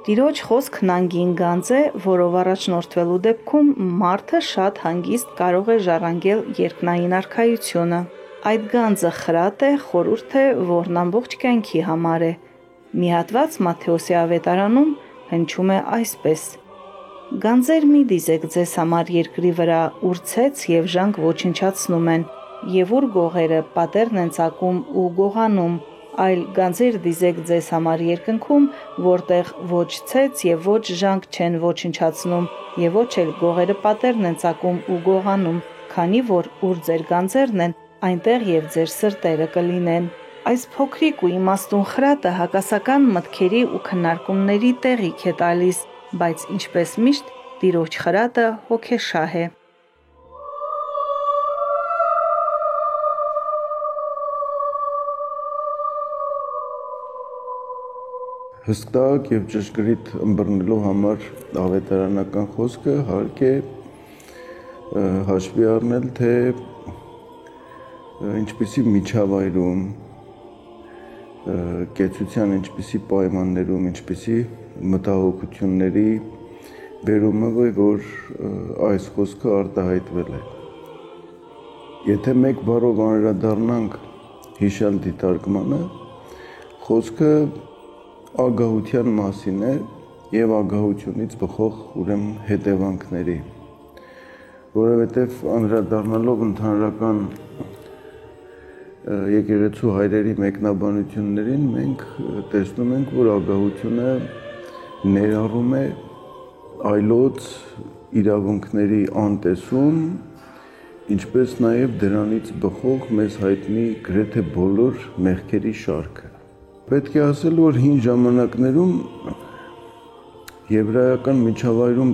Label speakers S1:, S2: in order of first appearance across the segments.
S1: Տիրոջ խոսքն անգին գանձ է, որով առաջնորդվելու դեպքում մարդը շատ հանգիստ կարող է ժառանգել երկնային արքայությունը։ Այդ գանձը խրատ է, խորհուրդ է, որն ամբողջ կյանքի համար է։ Մի հատված Մատթեոսի ավետարանում հնչում է այսպես. «Գանձեր մի դիզեք ձեզ համար երկրի վրա, ուր ցեց և ժանկ ոչնչացնում են, և ուր գողերը պատեռն են ծակում ու գողանում, այլ գանձեր դիզեք ձեզ համար երկնքում, որտեղ ոչ ցեց և ոչ ժանկ չեն ոչնչացնում, և ոչ էլ գողերը պատեռն են ծակում ու գողանում, քանի որ ուր ձեր գանձերն են, այնտեղ և ձեր սրտերը կլինեն»։ Այս փոքրիկ ու իմաստուն խրատը հակասական մտքերի ու քննարկումների տեղիք է տալիս, բայց ինչպես միշտ Տիրոջ խրատը հոգեշահ է։
S2: Հստակ և ճշգրիտ ըմբռնելու համար ավետարանական խոսքը հարկ է հաշվի առնել, թե ինչպիսի միջավայրում, կեցության ինչպիսի պայմաններում, ինչպիսի մտահոգությունների բերումով է, որ այս խոսքը արտահայտվել է։ Եթե մեկ բառով անդրադառնանք հիշյալ դիտարկմանը, խոսքը ագահության մասին է և ագահությունից բխող հետևանքների, որովհետև անդրադառնալով ընդհանրական եկեղեցու հայրերի մեկնաբանություններին, մենք տեսնում ենք, որ ագահությունը ներառում է այլոց իրավունքների անտեսում, ինչպես նաև դրանից բխող մեզ հայտնի գրեթե բոլոր մեղքերի շարքը։ Պետք է ասել, որ հին ժամանակներում եբրայական միջավայրում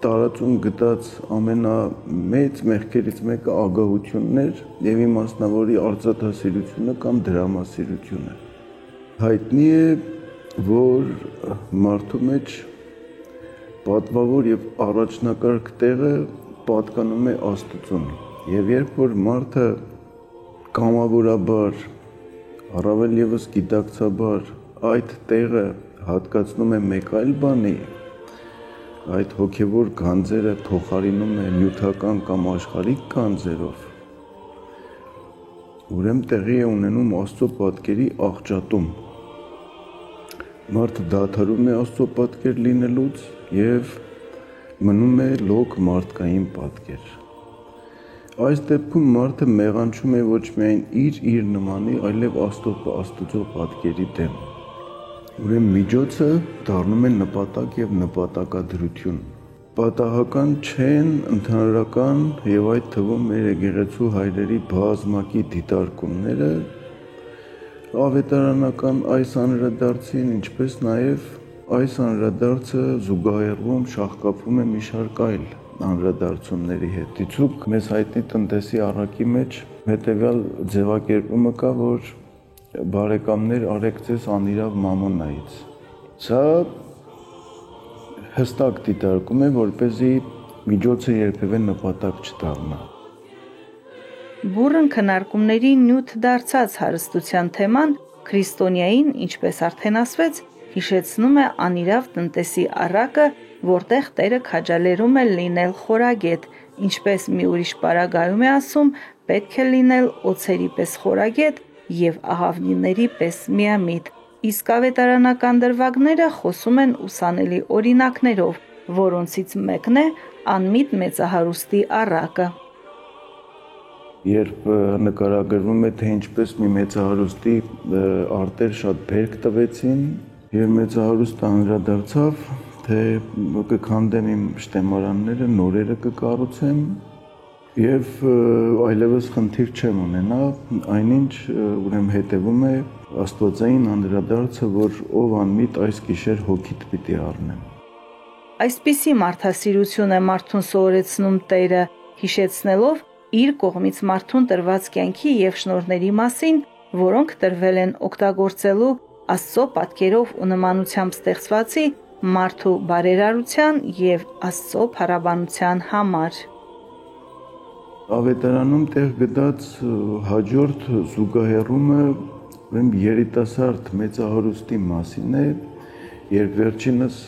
S2: տարածում գտած ամենամեծ մեղքերից մեկը ագահությունն էր և իմասնավորի արծաթասիրությունը կամ դրամասիրությունը։ Հայտնի է, որ մարդու մեջ պատվավոր և առաջնակարգ տեղը պատկանում է Աստծուն, և երբ որ մարդը կամավորաբար, առավել ևս գիտակցաբար այդ տեղը հատկացնում է մեկ այլ բանի, այդ հոգևոր գանձերը փոխարինում է նյութական կամ աշխարհիկ գանձերով, ուրեմն տեղի է ունենում Աստծո պատկերի աղճատում։ Մարդը դադարում է Աստծո պատկեր լինելուց և մնում է լոկ մարդկային պատկեր։ Այս դեպքում մարդը մեղանչում է ոչ միայն իր նմանի, այլև Աստծո պատկերի դեմ։ Ուրեմն միջոցը դառնում է նպատակ և նպատակադրություն։ Պատահական չեն ընդհանրական և այդ թվում մեր եկեղեցու հայրերի բազմակի դիտարկումները ավետարանական այս անդրադարձին, ինչպես նաև այս անդրադարձը զուգահեռվում, շաղկապվում է մի շարք այլ անդրադարձությունների հետ։ Դիցուք մեզ հայտնի տնտեսի առակի մեջ հետևյալ ձևակերպումը կա, որ բարեկամներ արեք ձեզ անիրավ մամոնայից։ Սա հստակ դիտարկում է, որպեսզի միջոցը երբևէ նպատակ չդառնա։
S1: Բուռն քննարկումների նյութ դարձած հարստության թեման քրիստոնյային, ինչպես արդեն ասվեց, հիշեցնում է անիրավ տնտեսի առակը, որտեղ Տերը քաջալերում է լինել խորագետ, ինչպես մի ուրիշ պարագայում է ասում, պետք է լինել օձերի պես խորագետ և ահավնիների պես միամիտ, իսկ ավետարանական դրվագները խոսում են ուսանելի օրինակներով, որոնցից մեկն է անմիտ մեծահարուստի առակը։
S2: Երբ նկարագրվում է, թե ինչպես մի մեծահարուստի արտեր շատ բերք տվեցին և մեծահարուստը անդրադարձավ, թե կքանդեմ իմ շտեմարանները, նորերը կկառուցեմ և այլևս խնդիր չեմ ունենա, այնինչ ուրեմն հետևում է աստվածային անդրադարձը, որ ով անմիտ այս գիշեր հոգիդ պիտի առնեմ։
S1: Այսպիսի մարդասիրություն է մարդուն սովորեցնում Տերը, հիշեցնելով իր կողմից մարդուն տրված կյանքի և շնորհների մասին, որոնք տրվել են օգտագործելու Աստծո պատկերով ու նմանությամբ ստեղծվածի մարդու բարերարության և Աստծո փառաբանության համար։
S2: Ավետարանում տեղ գտած հաջորդ զուգահեռումը երիտասարդ մեծահարուստի մասին է երբ վերջինս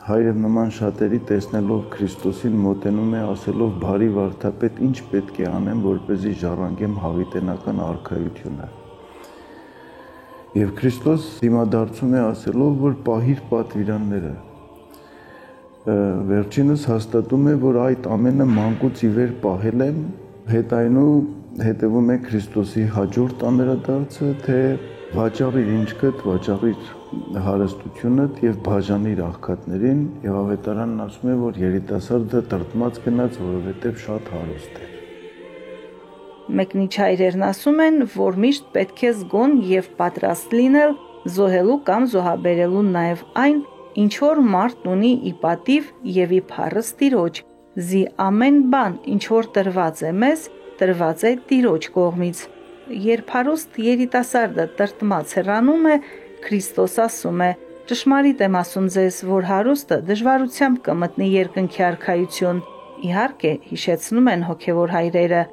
S2: հայրը նման շատերի տեսնելով Քրիստոսին մոտենում է ասելով բարի վարդապետ, ինչ պետք է անեմ, որպեսզի ժառանգեմ հավիտենական արքայությունը։ Եվ Քրիստոս դիմադարձում է ասելով, որ պահիր պատվիրանները։ Վերջինս հաստատում է, որ այդ ամենը մանկուց ի վեր պահել եմ, հետայնու հետևում է Քրիստոսի հաջորդ անդրադարձը, թե վաճառիր ինչքդ, վաճառիր հարստությունդ եւ բաժանիր աղքատներին, եւ ավետարանն ասում է, որ երիտասարդը տրտմած գնաց, որովհետեւ շատ հարուստ էր։
S1: Մեկնիչայրերն ասում են, որ միշտ պետք է զգոն եւ պատրաստ լինել զոհելու կամ զոհաբերելու նաեւ այն, ինչ որ մարդ ունի ի պատիվ եւ ի փառս Տիրոջ, զի ամեն բան, ինչ որ տրված է մեզ, տրված է Տիրոջ կողմից։ Երբ հարուստ երիտասարդը տրտմած հեռանում է, Քրիստոս ասում է. ճշմարիտ եմ ասում ձեզ, որ հարուստը դժվարությամբ կմտնի երկնքի արքայություն։ Իհարկե, հիշեցնում են հոգևոր հայրերը,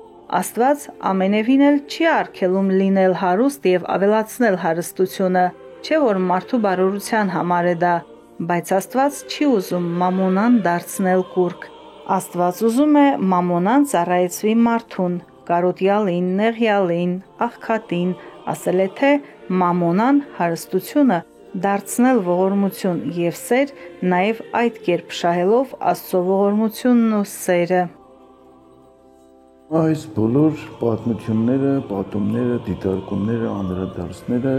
S1: Աստված ամենևին էլ չի արգելում լինել հարուստ եւ ավելացնել հարստությունը, չէ որ մարդու բարօրության համար է դա, բայց Աստված չի ուզում մամոնան դարձնել կուրք։ Աստված ուզում է մամոնան ծառայեցվի մարդուն, կարոտյալին, նեղյալին, աղքատին, ասել է թե մամոնան հարստությունը դարձնել ողորմություն եւ սեր, նաեւ այդ կերպ շահելով Աստծո ողորմությունն ու սերը։
S2: Այս բոլոր պատմությունները, պատումները, դիտարկումները, անդրադարձները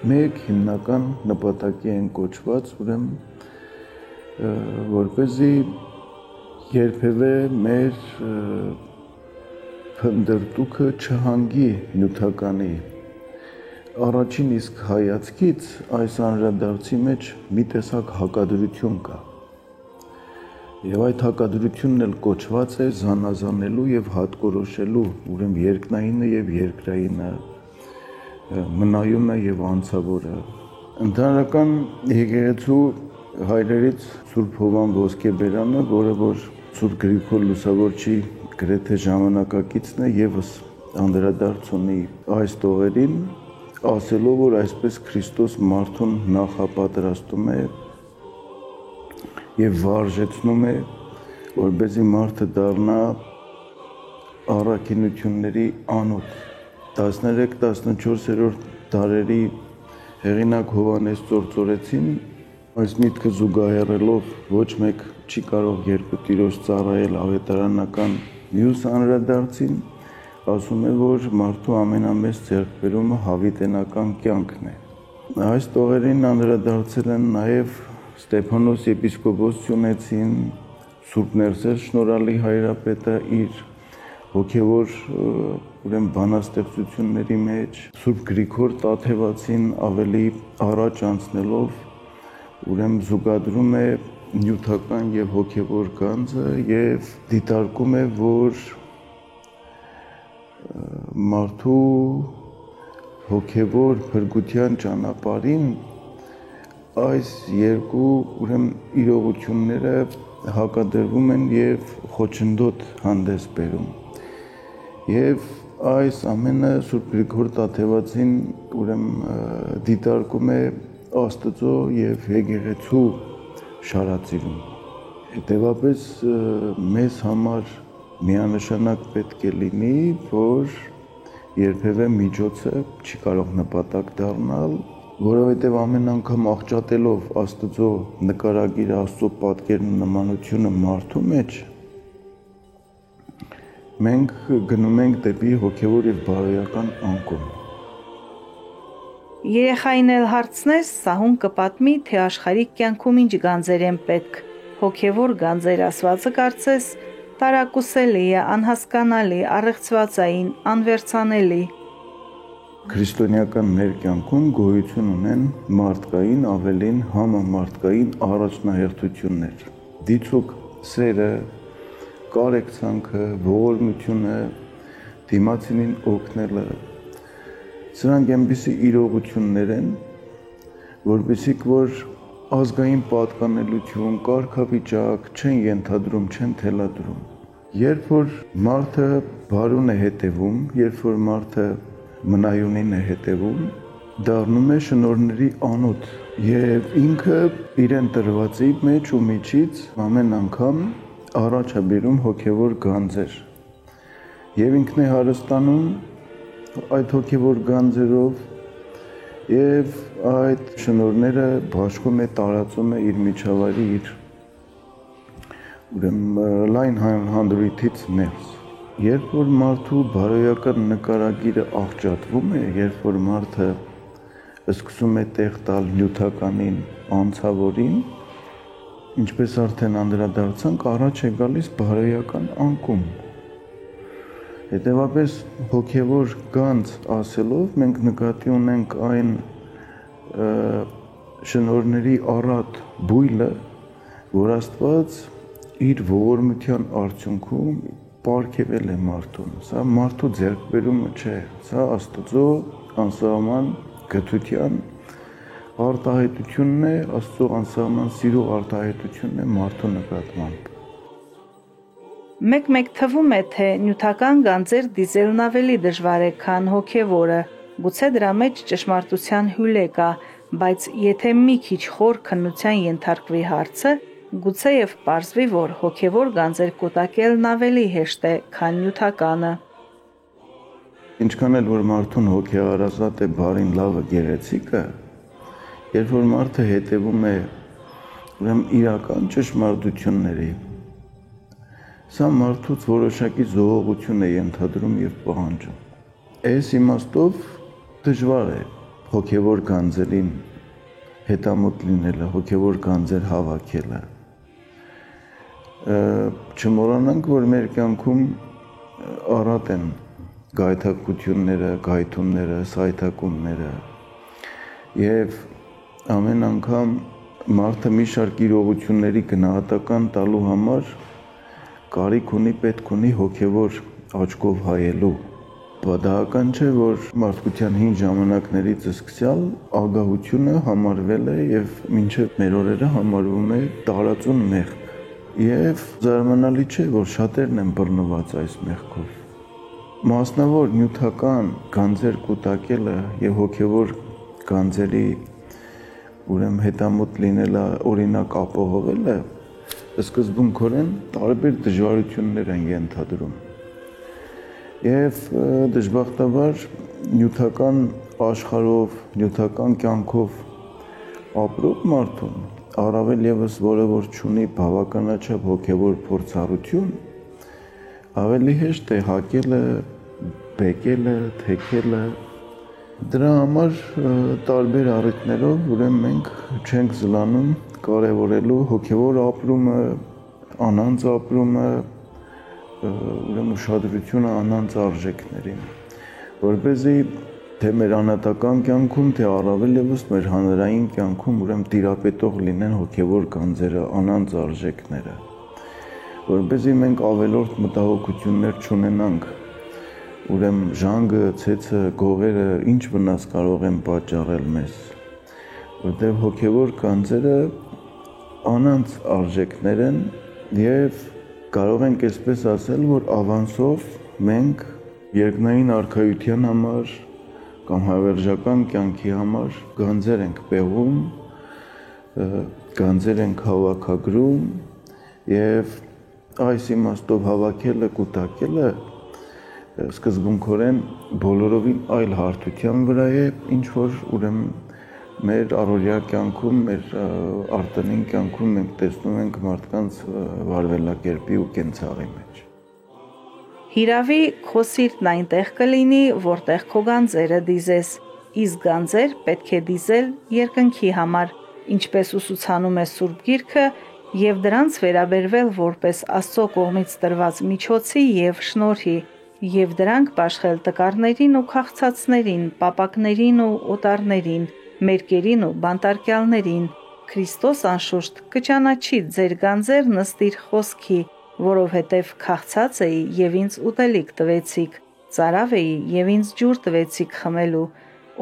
S2: մեկ հիմնական նպատակի են կոչված, ուրեմն որպեսզի երբևէ մեր փնդրտուքը չհանգի նյութականի։ Առաջին իսկ հայացքից այս անդրադարձի մեջ մի տեսակ հակադրություն կա։ Եվ այդ հակադրությունն էլ կոչված է զանազանելու եւ հատկորոշելու, ուրեմն երկնայինը եւ երկրայինը, մնայունը եւ անցավորը։ Ընդհանրական եկեղեցու հայրերից Սուրբ Հովան Ոսկեբերանը, որը որ Սուրբ Գրիգոր Լուսավորչի գրեթե ժամանակակիցն է, եւս անդրադարձ ունի այս տողերին, ասելով, որ այսպես Քրիստոս մարդուն նախապատրաստում է եւ վարժեցնում է, որպեսզի մարդը դառնա առաքինությունների անոթ։ 13-14-րդ դարերի հեղինակ Հովանես Ծործորեցին այս միտքը զուգահեռելով ոչ մեկ չի կարող երկու տիրոջ ծառայել ավետարանական մյուս անդրադարձին, ասում է, որ մարդու ամենամեծ ձեռքբերումը հավիտենական կյանքն է։ Այս տողերին անդրադարձել են նաեւ Ստեփանոս եպիսկոպոս Սյունեցին, Սուրբ Ներսես Շնորհալի հայրապետը իր հոգևոր ուրեմն բանաստեղծությունների մեջ, Սուրբ Գրիգոր Տաթևացին ավելի առաջ անցնելով ուրեմն զուգադրում է նյութական եւ հոգևոր գանձը եւ դիտարկում է, որ մարդու հոգևոր փրկության ճանապարհին այս երկու ուրեմն իրողությունները հակադրվում են եւ խոչընդոտ հանդես բերում։ Եվ այս ամենը Սուրբ Գրիգոր Տաթևացին ուրեմն դիտարկում է Աստծո եւ եկեղեցու շարածիրում։ Հետևաբար մեզ համար միանշանակ պետք է լինի, որ երբևէ միջոցը չի կարող նպատակ դառնալ, որովհետև ամեն անգամ աղճատելով Աստծո նկարագիրը, Աստծո պատկերն ու նմանությունը մարդու մեջ, մենք գնում ենք դեպի հոգևոր եւ բարոյական անկում։
S1: Երեխային էլ հարցնես, Սահուն կպատմի, թե աշխարհիկ կյանքում ինչ գանձեր են պետք։ Հոգևոր գանձեր ասվածը կարծես տարակուսելի է, անհասկանալի, առեղծվածային, անվերցանելի։
S2: Քրիստոնեական մեր կյանքում գոյություն ունեն մարդկային, ավելին համամարտկային առաջնահերթություններ։ Դիցուք սերը, կարեկցանքը, ողորմությունը, դիմացինին օգնելը, սրանք այնպիսի իրողություններ են, որպեսզի որ ազգային պատկանելություն, կարգավիճակ չեն ենթադրում, չեն թելադրում։ Երբ որ մարդը բարուն է հետևում, երբ որ մարդը մնայունին է հետևում, դառնում է շնորհների անոթ եւ ինքը իրեն տրվածի մեջ ու միջից ամեն անգամ առաջ է բերում հոգեվոր գանձեր եւ ինքն է հարստանում այդ հոգեվոր գանձերով եւ այդ շնորհները բաշխում է, տարածում է իր միջավայրի իր ուրեմն լայն հանդրույթից ներս։ Երբ որ մարդու բարոյական նկարագիրը աղճատվում է, երբ որ մարդը սկսում է տեղ տալ նյութականին, անցավորին, ինչպես արդեն անդրադարձանք, առաջ է գալիս բարոյական անկում։ Հետևաբար հոգևոր գանձ ասելով մենք նկատի ունենք այն շնորհների առատ բույլը, որ Աստված իր ողորմության արդյունքում պարգևել է մարդուն։ Սա մարդու ձեռքբերումը չէ, սա Աստծո անսահման գթության արտահայտությունն է, Աստծո անսահման սիրո արտահայտությունն է մարդու նկատմամբ։
S1: Մեկ-մեկ թվում է, թե նյութական գանձեր դիզելն ավելի դժվար է, քան հոգևորը, գուցե դրա մեջ ճշմարտության հյուլ է կա, բայց եթե մի քիչ խոր քննության ենթարկվի հարցը, գուցե եւ պարզվի, որ հոգևոր գանձեր կուտակելն ավելի հեշտ է, քան նյութականը։
S2: Ինչքան էլ որ մարդուն հոգեհարազատ է բարին լավը գեղեցիկը, երբ որ մարդը հետևում է ուրեմն իրական ճշմարտությունների, սա մարդուց որոշակի զոհողություն է ենթադրում եւ պահանջում։ Այս իմաստով դժվար է հոգևոր գանձերին հետամուտ լինելը, հոգևոր գանձեր հավաքելը։ Չմոռանանք, որ մեր կյանքում առատ են գայթակղությունները, գայթումները, սայթակումները եւ ամեն անգամ մարդը մի շարք իրողությունների գնահատական տալու համար կարիք ունի, պետք ունի հոգևոր աչքով հայելու։ Պատահական չէ, որ մարդկության հին ժամանակներից սկսյալ ագահությունը համարվել է եւ մինչեւ մեր օրերը համարվում է տարածուն մեղք։ Եվ զարմանալի չէ, որ շատերն են բռնված այս մեղքով։ Մասնավոր նյութական գանձեր կուտակելը եւ հոգևոր գանձերի ուրեմն հետամուտ լինելը, օրինակ ապահովելը սկզբունքորեն տարբեր դժվարություններ են ենթադրում։ Եվ դժբախտաբար նյութական աշխարհով, նյութական կյանքով ապրող մարդուն, առավել եւս որը որ չունի բավականաչափ հոգևոր փորձառություն, ավելի հեշտ է հակելը, բեկելը, թեքելը։ Դրա համար տարբեր առիթներով ուրեմն մենք չենք զլանում կարևորելու հոգևոր ապրումը, անանց ապրումը, ուրեմն ուշադրությունը անանց արժեքներին, որպեսզի թե մեր անհատական կյանքում, թե առավել եւս մեր հանրային կյանքում ուրեմն տիրապետող լինեն հոգևոր գանձերը, անանց արժեքները, որպեսզի մենք ավելորդ մտահոգություններ չունենանք, ուրեմն ժանգը, ցեցը, գողերը ինչ վնաս կարող են պատճառել մեզ, որտեղ հոգևոր գանձերը անանց արժեքներ են եւ կարող ենք այսպես ասել, որ ավանսով մենք երկնային արքայության համար կամ հավերժական կյանքի համար գանձեր ենք պեղում, գանձեր ենք հավաքագրում եւ այս իմաստով հավաքելը, կուտակելը սկզբունքորեն բոլորովին այլ հարթության վրա է, ինչ որ ուրեմն մեր առօրյա կյանքում, մեր արտանին կյանքում մենք տեսնում ենք մարդկանց վարվելակերպի ու կենցաղի մեջ։
S1: Հիրավի քո սիրտն այնտեղ կլինի, որտեղ քո գանձերը դիզես, իսկ գանձեր պետք է դիզել երկնքի համար, ինչպես ուսուցանում է Սուրբ Գիրքը, եւ դրանց վերաբերվել որպես Աստծո կողմից տրված միջոցի եւ շնորհի, եւ դրանք բաշխել տկարներին ու քաղցածներին, պապակներին ու օտարներին, մերկերին ու բանտարկյալներին։ Քրիստոս անշուշտ կճանաչի ձեր գանձերն ըստ իր խոսքի, որովհետև քաղցած էի եւ ինձ ուտելիք տվեցիք, ծարավ էի եւ ինձ ջուր տվեցիք խմելու,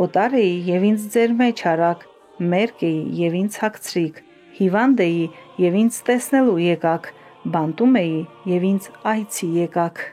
S1: օտար էի եւ ինձ ձեր մեջ արաք, մերկ էի եւ ինձ հագցրիք, հիվանդ էի եւ ինձ տեսնելու եկաք, բանտում էի եւ ինձ այցի եկաք։